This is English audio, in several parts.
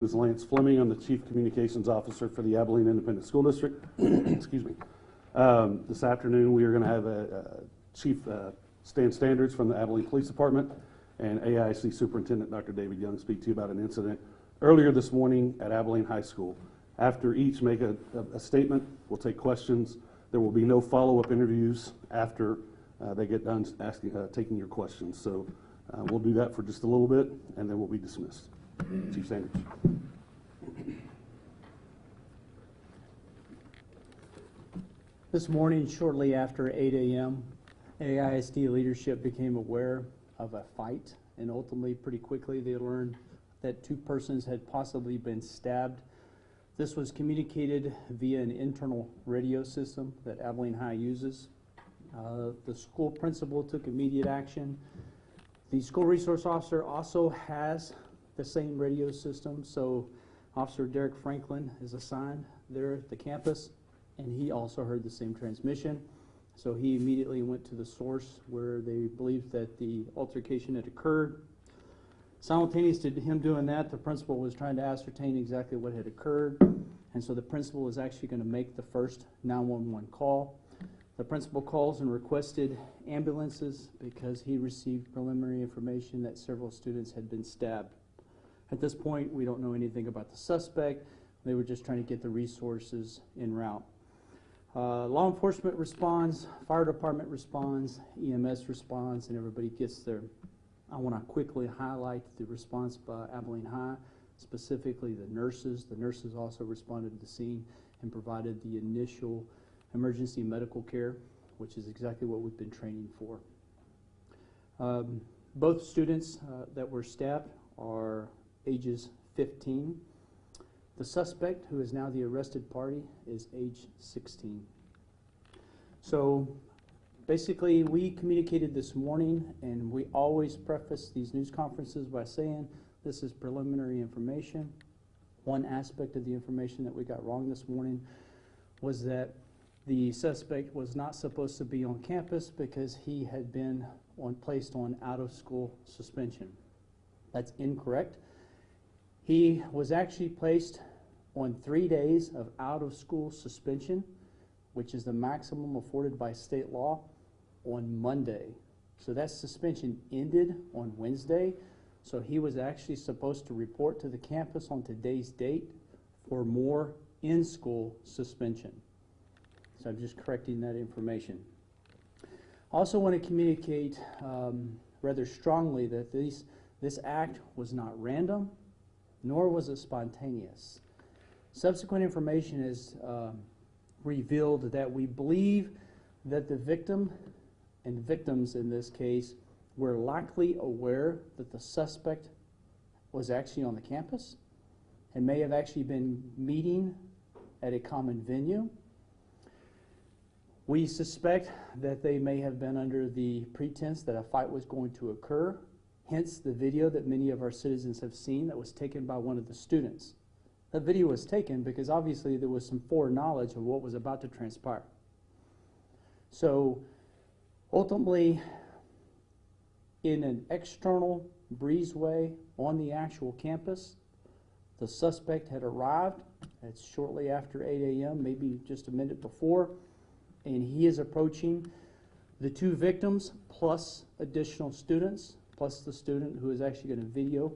Is Lance Fleming. I'm the Chief Communications Officer for the Abilene Independent School District. Excuse me. This afternoon we are going to have a Chief Stan Standards from the Abilene Police Department and AIC Superintendent Dr. David Young speak to you about an incident earlier this morning at Abilene High School. After each make a statement, we'll take questions. There will be no follow-up interviews after they get done taking your questions. So we'll do that for just a little bit and then we'll be dismissed. Chief Sanders. This morning, shortly after 8 a.m., AISD leadership became aware of a fight, and ultimately, pretty quickly, they learned that two persons had possibly been stabbed. This was communicated via an internal radio system that Abilene High uses. The school principal took immediate action. The school resource officer also has the same radio system, so Officer Derek Franklin is assigned there at the campus, and he also heard the same transmission. So he immediately went to the source where they believed that the altercation had occurred. Simultaneous to him doing that, the principal was trying to ascertain exactly what had occurred, and so the principal was actually going to make the first 911 call. The principal calls and requested ambulances because he received preliminary information that several students had been stabbed. At this point, we don't know anything about the suspect. They were just trying to get the resources en route. Law enforcement responds, fire department responds, EMS responds, and everybody gets there. I want to quickly highlight the response by Abilene High, specifically the nurses. The nurses also responded to the scene and provided the initial emergency medical care, which is exactly what we've been training for. Both students that were stabbed are ages 15. The suspect, who is now the arrested party, is age 16. So basically, we communicated this morning, and we always preface these news conferences by saying this is preliminary information. One aspect of the information that we got wrong this morning was that the suspect was not supposed to be on campus because he had been placed on out-of-school suspension. That's incorrect. He was actually placed on 3 days of out-of-school suspension, which is the maximum afforded by state law, on Monday. So that suspension ended on Wednesday, so he was actually supposed to report to the campus on today's date for more in-school suspension. So I'm just correcting that information. I also want to communicate rather strongly that this act was not random, nor was it spontaneous. Subsequent information has revealed that we believe that the victim and victims in this case were likely aware that the suspect was actually on the campus and may have actually been meeting at a common venue. We suspect that they may have been under the pretense that a fight was going to occur, hence the video that many of our citizens have seen that was taken by one of the students. That video was taken because obviously there was some foreknowledge of what was about to transpire. So ultimately, in an external breezeway on the actual campus, the suspect had arrived. It's shortly after 8 a.m., maybe just a minute before, and he is approaching the two victims plus additional students, plus the student who is actually going to video.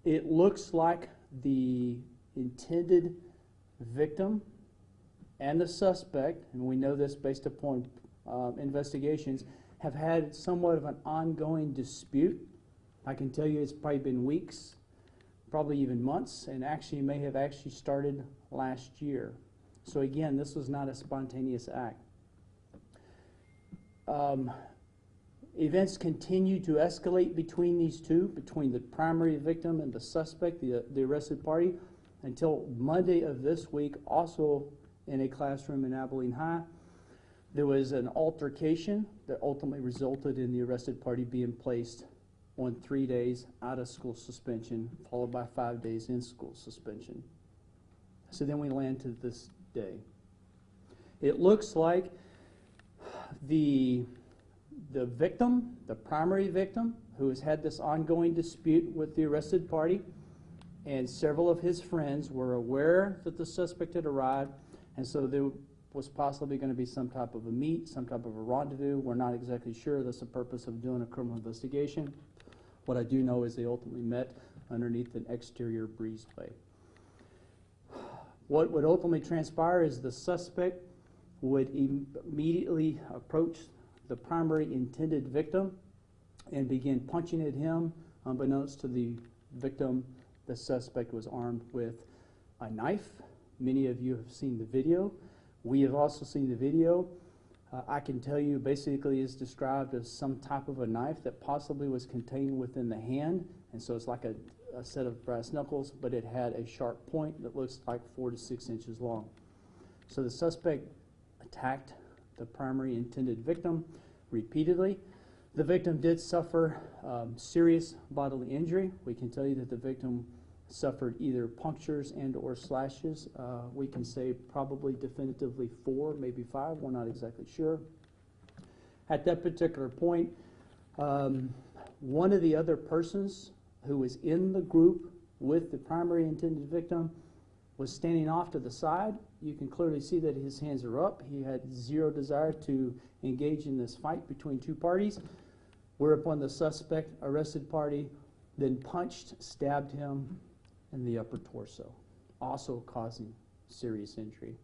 It looks like the intended victim and the suspect, and we know this based upon investigations, have had somewhat of an ongoing dispute. I can tell you it's probably been weeks, probably even months, and actually may have actually started last year. So again, this was not a spontaneous act. Events continue to escalate between these two, between the primary victim and the suspect, the arrested party, until Monday of this week, also in a classroom in Abilene High. There was an altercation that ultimately resulted in the arrested party being placed on 3 days out of school suspension, followed by 5 days in school suspension. So then we land to this day. It looks like the The victim, the primary victim, who has had this ongoing dispute with the arrested party, and several of his friends were aware that the suspect had arrived, and so there was possibly going to be some type of a meet, some type of a rendezvous. We're not exactly sure. That's the purpose of doing a criminal investigation. What I do know is they ultimately met underneath an exterior breezeway. What would ultimately transpire is the suspect would immediately approach the primary intended victim and begin punching at him. Unbeknownst to the victim, the suspect was armed with a knife. Many of you have seen the video. We have also seen the video. I can tell you basically it's described as some type of a knife that possibly was contained within the hand, and so it's like a set of brass knuckles, but it had a sharp point that looks like 4 to 6 inches long. So the suspect attacked the primary intended victim repeatedly. The victim did suffer serious bodily injury. We can tell you that the victim suffered either punctures and or slashes. We can say probably definitively 4, maybe 5. We're not exactly sure. At that particular point, one of the other persons who was in the group with the primary intended victim was standing off to the side. You can clearly see that his hands are up. He had zero desire to engage in this fight between two parties, whereupon the suspect arrested party then punched, stabbed him in the upper torso, also causing serious injury.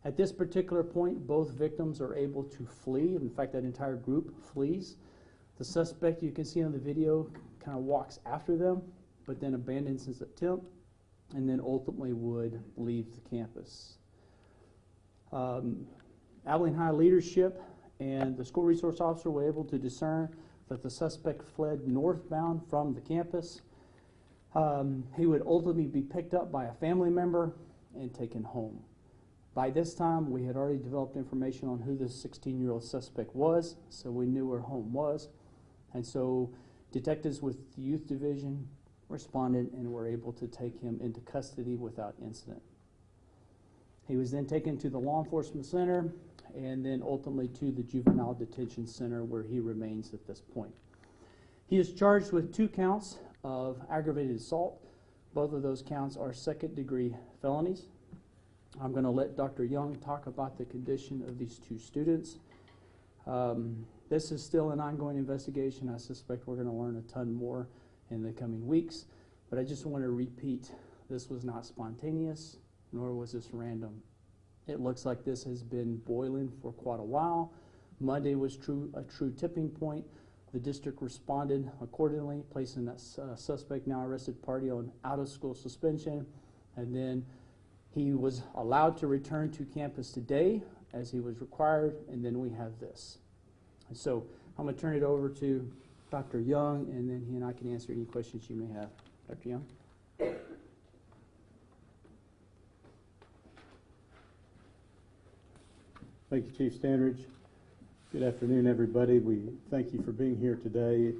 At this particular point, both victims are able to flee. In fact, that entire group flees. The suspect, you can see on the video, kind of walks after them, but then abandons his attempt, and then ultimately would leave the campus. Abilene High leadership and the school resource officer were able to discern that the suspect fled northbound from the campus. He would ultimately be picked up by a family member and taken home. By this time, we had already developed information on who this 16-year-old suspect was, so we knew where home was. And so detectives with the youth division responded and were able to take him into custody without incident. He was then taken to the law enforcement center and then ultimately to the juvenile detention center where he remains at this point. He is charged with 2 counts of aggravated assault. Both of those counts are second-degree felonies. I'm going to let Dr. Young talk about the condition of these 2 students. This is still an ongoing investigation. I suspect we're going to learn a ton more in the coming weeks, but I just want to repeat, this was not spontaneous, nor was this random. It looks like this has been boiling for quite a while. Monday was a true tipping point. The district responded accordingly, placing that suspect, now arrested party, on out-of-school suspension, and then he was allowed to return to campus today as he was required, and then we have this. And so I'm going to turn it over to Dr. Young, and then he and I can answer any questions you may have. Dr. Young? Thank you, Chief Standridge. Good afternoon, everybody. We thank you for being here today.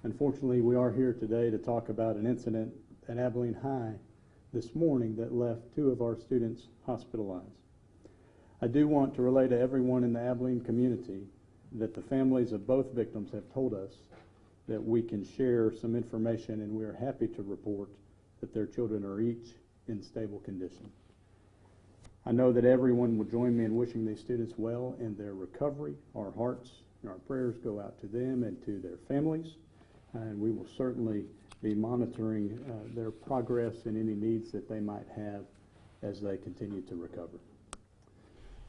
Unfortunately, we are here today to talk about an incident at Abilene High this morning that left 2 of our students hospitalized. I do want to relay to everyone in the Abilene community that the families of both victims have told us that we can share some information, and we are happy to report that their children are each in stable condition. I know that everyone will join me in wishing these students well in their recovery. Our hearts and our prayers go out to them and to their families, and we will certainly be monitoring their progress and any needs that they might have as they continue to recover.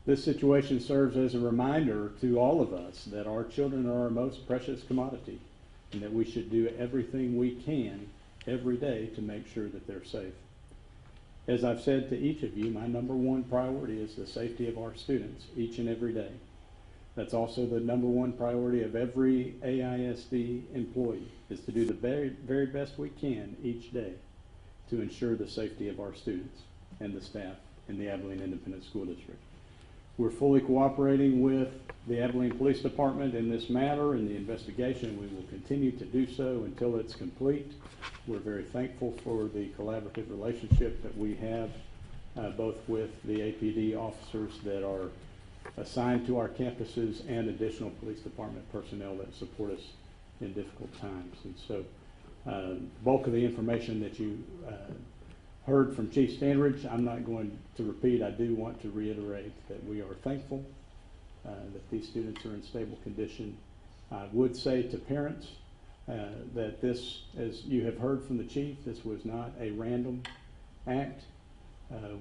This situation serves as a reminder to all of us that our children are our most precious commodity, and that we should do everything we can every day to make sure that they're safe. As I've said to each of you, my number 1 priority is the safety of our students each and every day. That's also the number 1 priority of every AISD employee, is to do the very, very best we can each day to ensure the safety of our students and the staff in the Abilene Independent School District. We're fully cooperating with the Abilene Police Department in this matter and the investigation. We will continue to do so until it's complete. We're very thankful for the collaborative relationship that we have both with the APD officers that are assigned to our campuses and additional police department personnel that support us in difficult times. And so bulk of the information that you heard from Chief Standridge, I'm not going to repeat. I do want to reiterate that we are thankful that these students are in stable condition. I would say to parents that this, as you have heard from the chief, this was not a random act.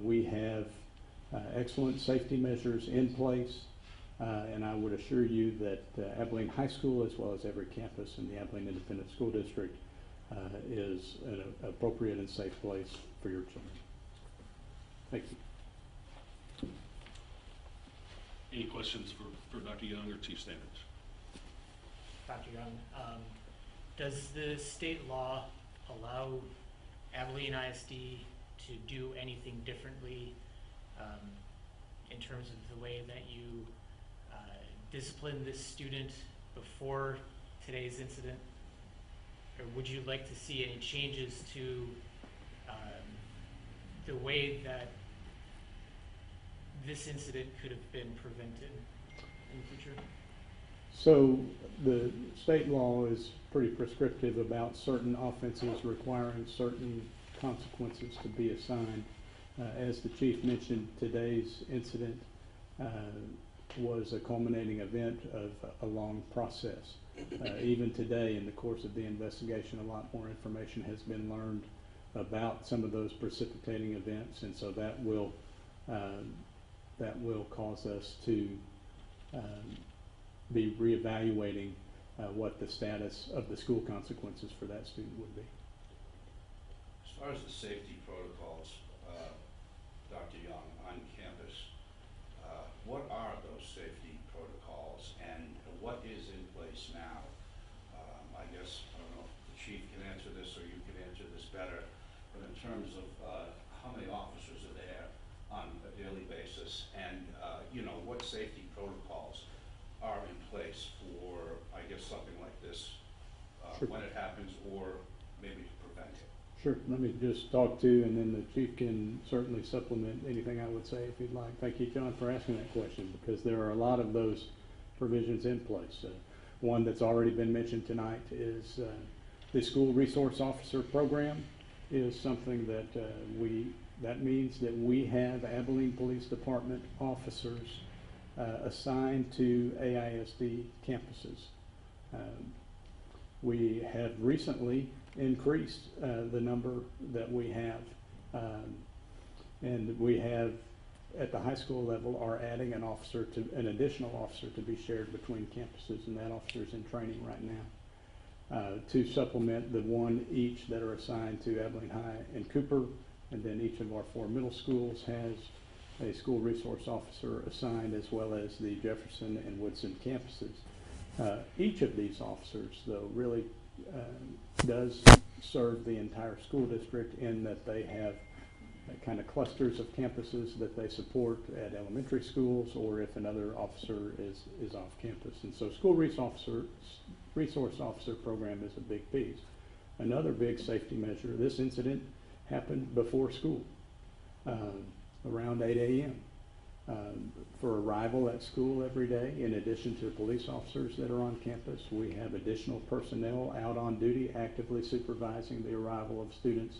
We have excellent safety measures in place, and I would assure you that Abilene High School, as well as every campus in the Abilene Independent School District, is an appropriate and safe place for your children. Thank you. Any questions for Dr. Young or Chief Standards? Dr. Young, does the state law allow Abilene ISD to do anything differently in terms of the way that you discipline this student before today's incident? Or would you like to see any changes to the way that this incident could have been prevented in the future? So the state law is pretty prescriptive about certain offenses requiring certain consequences to be assigned. As the chief mentioned, today's incident was a culminating event of a long process. Even today, in the course of the investigation, a lot more information has been learned about some of those precipitating events, and so that will cause us to be reevaluating what the status of the school consequences for that student would be. As far as the safety protocols, Dr. Young, on campus, what are those safety protocols and what is in place now? I guess, I don't know if the chief can answer this or you can answer this better, but in terms of how many officers are there on a daily basis and, you know, what safety protocols are in place for, I guess, something like this Sure. when it happens or maybe to prevent it? Sure. Let me just talk to, and then the chief can certainly supplement anything I would say if he'd like. Thank you, John, for asking that question, because there are a lot of those provisions in place. One that's already been mentioned tonight is the School Resource Officer Program is something that that means that we have Abilene Police Department officers assigned to AISD campuses. We have recently increased the number that we have, and we have at the high school level are adding an additional officer to be shared between campuses, and that officer is in training right now to supplement the one each that are assigned to Abilene High and Cooper, and then each of our 4 middle schools has a school resource officer assigned, as well as the Jefferson and Woodson campuses. Each of these officers, though, really does serve the entire school district in that they have kind of clusters of campuses that they support at elementary schools, or if another officer is off campus. And so school resource officer program is a big piece. Another big safety measure, this incident happened before school, around 8 a.m. For arrival at school every day, in addition to police officers that are on campus, we have additional personnel out on duty actively supervising the arrival of students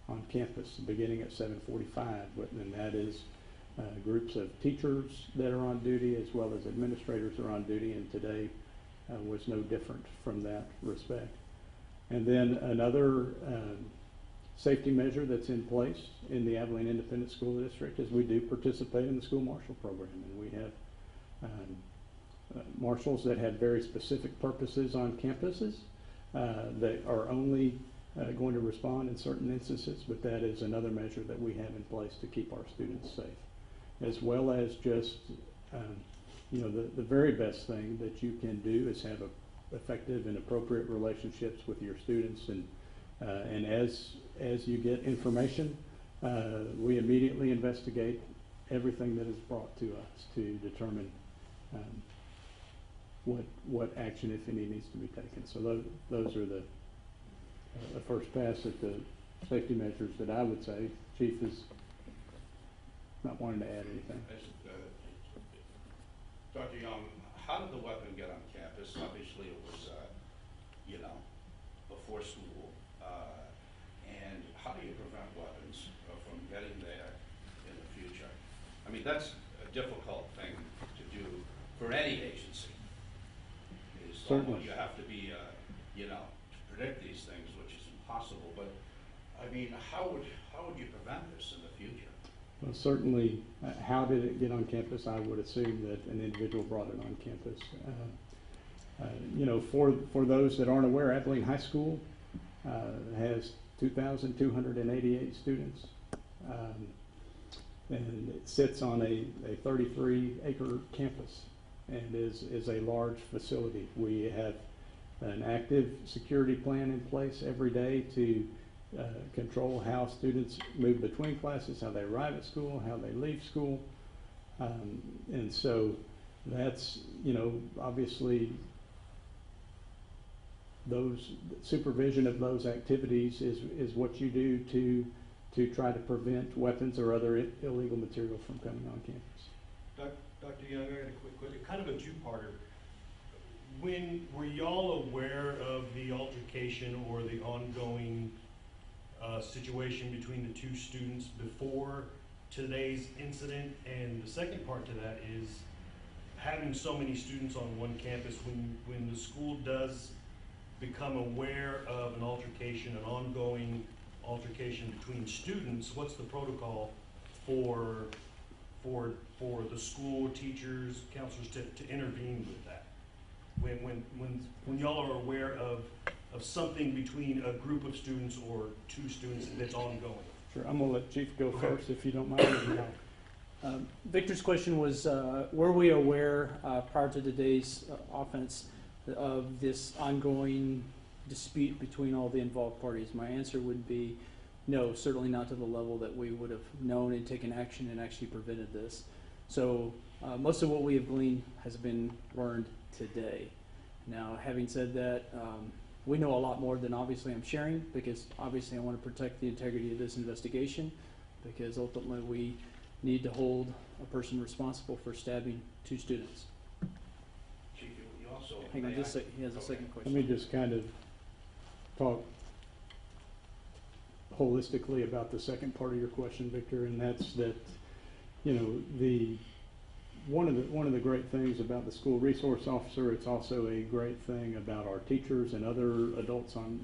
on campus beginning at 7:45, and that is groups of teachers that are on duty as well as administrators are on duty, and today was no different from that respect. And then another safety measure that's in place in the Abilene Independent School District is we do participate in the school marshal program, and we have marshals that have very specific purposes on campuses that are only going to respond in certain instances, but that is another measure that we have in place to keep our students safe, as well as just you know, the very best thing that you can do is have effective and appropriate relationships with your students, and as you get information, we immediately investigate everything that is brought to us to determine what action, if any, needs to be taken. So those are the first pass at the safety measures that I would say. Chief is not wanting to add anything. Dr. Young, how did the weapon get on campus? Obviously, it was, you know, before school. And how do you prevent weapons from getting there in the future? I mean, that's a difficult thing to do for any agency. Certainly. You have to be, you know, to predict these things, which is impossible. But I mean, how would you prevent this in the future? Well, certainly, how did it get on campus? I would assume that an individual brought it on campus. You know, for those that aren't aware, Abilene High School has 2,288 students, and it sits on a 33-acre campus and is a large facility. We have an active security plan in place every day to control how students move between classes, how they arrive at school, how they leave school. And so that's, you know, obviously those supervision of those activities is what you do to try to prevent weapons or other illegal material from coming on campus. Dr. Young, I got a quick, kind of a two-parter. Were y'all aware of the altercation or the ongoing situation between the two students before today's incident? And the second part to that is having so many students on one campus, when the school does become aware of an altercation, an ongoing altercation between students, what's the protocol for the school, teachers, counselors to intervene with that? When y'all are aware of something between a group of students or two students that's ongoing? Sure, I'm gonna let Chief go first if you don't mind. Victor's question was, were we aware prior to today's offense of this ongoing dispute between all the involved parties? My answer would be no, certainly not to the level that we would have known and taken action and actually prevented this. So most of what we have gleaned has been learned today. Now, having said that, we know a lot more than obviously I'm sharing, because obviously I want to protect the integrity of this investigation, because ultimately we need to hold a person responsible for stabbing two students. Chief, you also. Hang on may just a I- sec, he has a Okay. second Let question. me just kind of talk holistically about the second part of your question, Victor, and that's that, you know, one of the great things about the school resource officer, it's also a great thing about our teachers and other adults on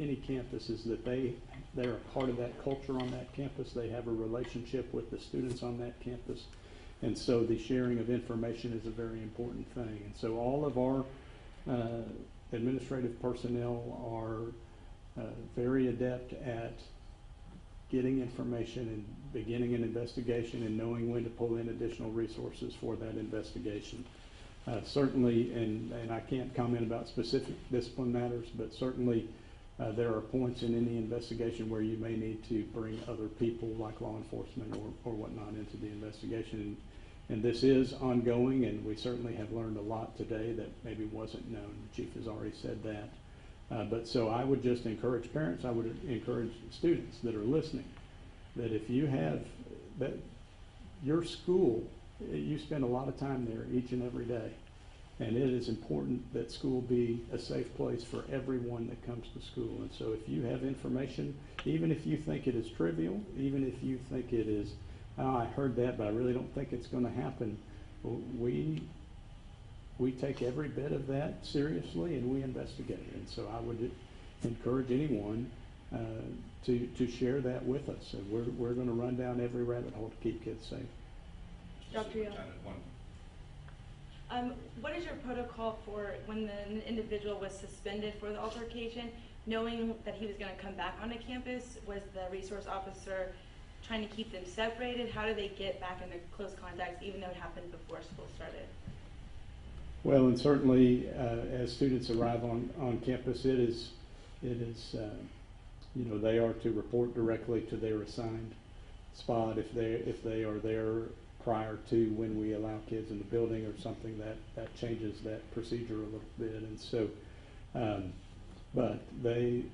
any campus, is that they're a part of that culture on that campus. They have a relationship with the students on that campus. And so the sharing of information is a very important thing. And so all of our administrative personnel are very adept at getting information and beginning an investigation and knowing when to pull in additional resources for that investigation. Certainly, and I can't comment about specific discipline matters, but certainly there are points in any investigation where you may need to bring other people like law enforcement or whatnot into the investigation. And this is ongoing, and we certainly have learned a lot today that maybe wasn't known. The chief has already said that. But so I would just encourage parents, I would encourage students that are listening, that if you have, that your school, you spend a lot of time there each and every day. And it is important that school be a safe place for everyone that comes to school. And so if you have information, even if you think it is trivial, even if you think it is, oh, I heard that, but I really don't think it's going to happen, we take every bit of that seriously and we investigate it. And so I would encourage anyone to share that with us. And we're going to run down every rabbit hole to keep kids safe. Dr. Young. Superintendent, one. What is your protocol for when the individual was suspended for the altercation, knowing that he was going to come back onto campus? Was the resource officer trying to keep them separated? How do they get back into close contact, even though it happened before school started? Well, and certainly as students arrive on campus, it is you know, they are to report directly to their assigned spot if they are there prior to when we allow kids in the building or something. That changes that procedure a little bit. And so but they,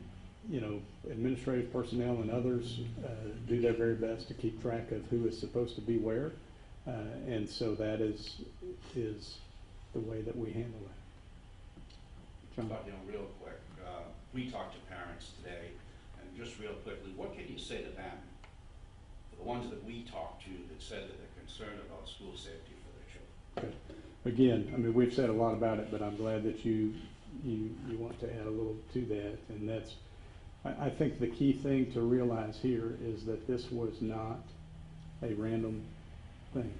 you know, administrative personnel and others do their very best to keep track of who is supposed to be where. And so that is the way that we handle it. John? But, real quick, we talked to parents today, and just real quickly, what can you say to them? For the ones that we talked to that said that they're concerned about school safety for their children. Okay. Again, I mean, we've said a lot about it, but I'm glad that you want to add a little to that. And that's, I think the key thing to realize here is that this was not a random thing.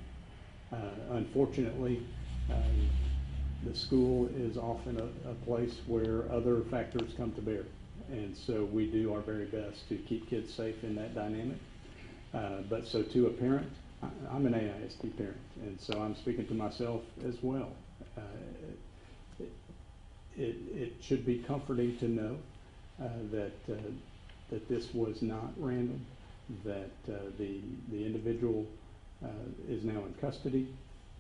Unfortunately, the school is often a place where other factors come to bear. And so we do our very best to keep kids safe in that dynamic. But so to a parent, I'm an AISD parent, and so I'm speaking to myself as well. It should be comforting to know that this was not random, that the individual is now in custody,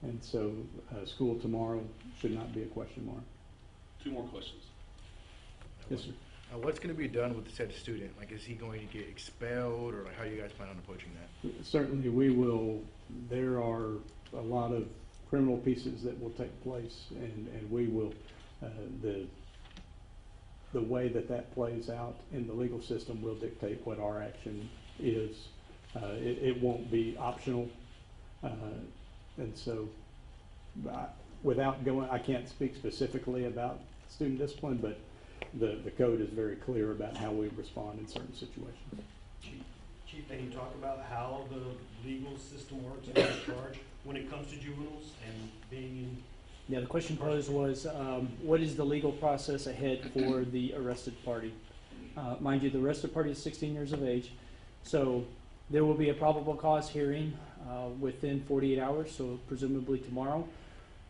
and so school tomorrow should not be a question mark. 2 more questions. Yes, sir. What's going to be done with the said student? Like, is he going to get expelled, or like, how you guys plan on approaching that? Certainly we will. There are a lot of criminal pieces that will take place, and we will, the way that plays out in the legal system will dictate what our action is. It won't be optional. And so without going, I can't speak specifically about student discipline, but the code is very clear about how we respond in certain situations. Chief, can you talk about how the legal system works in this charge when it comes to juveniles and being in? Yeah, the question posed was, what is the legal process ahead for the arrested party? Mind you, the arrested party is 16 years of age, so there will be a probable cause hearing within 48 hours, so presumably tomorrow,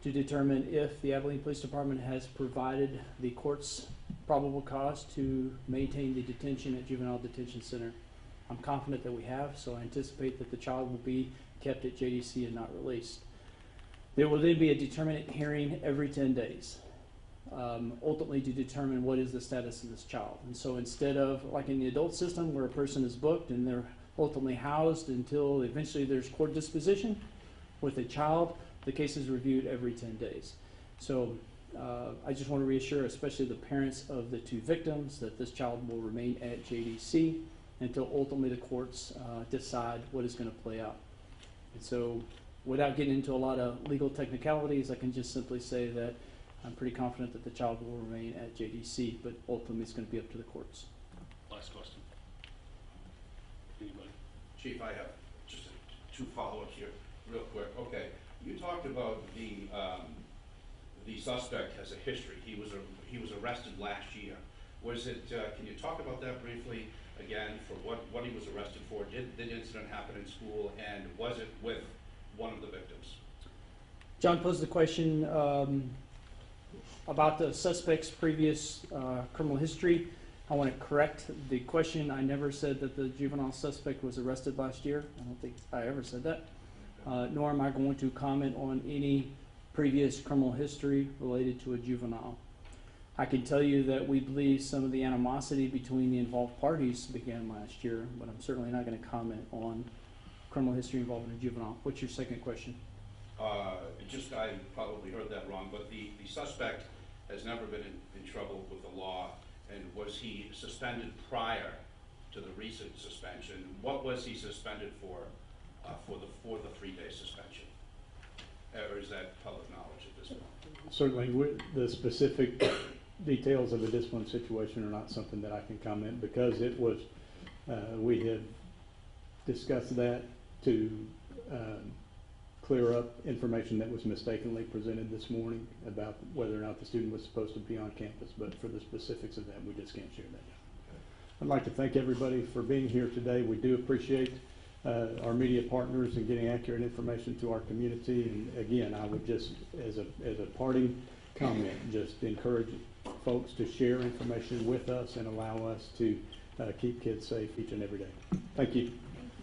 to determine if the Abilene Police Department has provided the court's probable cause to maintain the detention at Juvenile Detention Center. I'm confident that we have, so I anticipate that the child will be kept at JDC and not released. There will then be a determinate hearing every 10 days, ultimately to determine what is the status of this child. And so instead of, like in the adult system, where a person is booked and they're ultimately housed until eventually there's court disposition, with a child, the case is reviewed every 10 days. So I just want to reassure, especially the parents of the 2 victims, that this child will remain at JDC until ultimately the courts decide what is going to play out. And so without getting into a lot of legal technicalities, I can just simply say that I'm pretty confident that the child will remain at JDC, but ultimately it's going to be up to the courts. Last question. Anybody? Chief, I have just 2 follow-ups here, real quick. Okay, you talked about the suspect has a history. He was arrested last year. Was it? Can you talk about that briefly again for what he was arrested for? Did the incident happen in school, and was it with one of the victims? John posed the question about the suspect's previous criminal history. I want to correct the question. I never said that the juvenile suspect was arrested last year. I don't think I ever said that. Nor am I going to comment on any previous criminal history related to a juvenile. I can tell you that we believe some of the animosity between the involved parties began last year, but I'm certainly not going to comment on criminal history involving a juvenile. What's your second question? I probably heard that wrong, but the suspect has never been in trouble with the law, and was he suspended prior to the recent suspension? What was he suspended for the 3-day suspension? Or is that public knowledge at this point? Certainly, the specific details of the discipline situation are not something that I can comment, because it was, we had discussed that to clear up information that was mistakenly presented this morning about whether or not the student was supposed to be on campus, but for the specifics of that, we just can't share that. I'd like to thank everybody for being here today. We do appreciate our media partners and getting accurate information to our community. And again, I would just, as a parting comment, just encourage folks to share information with us and allow us to keep kids safe each and every day. Thank you.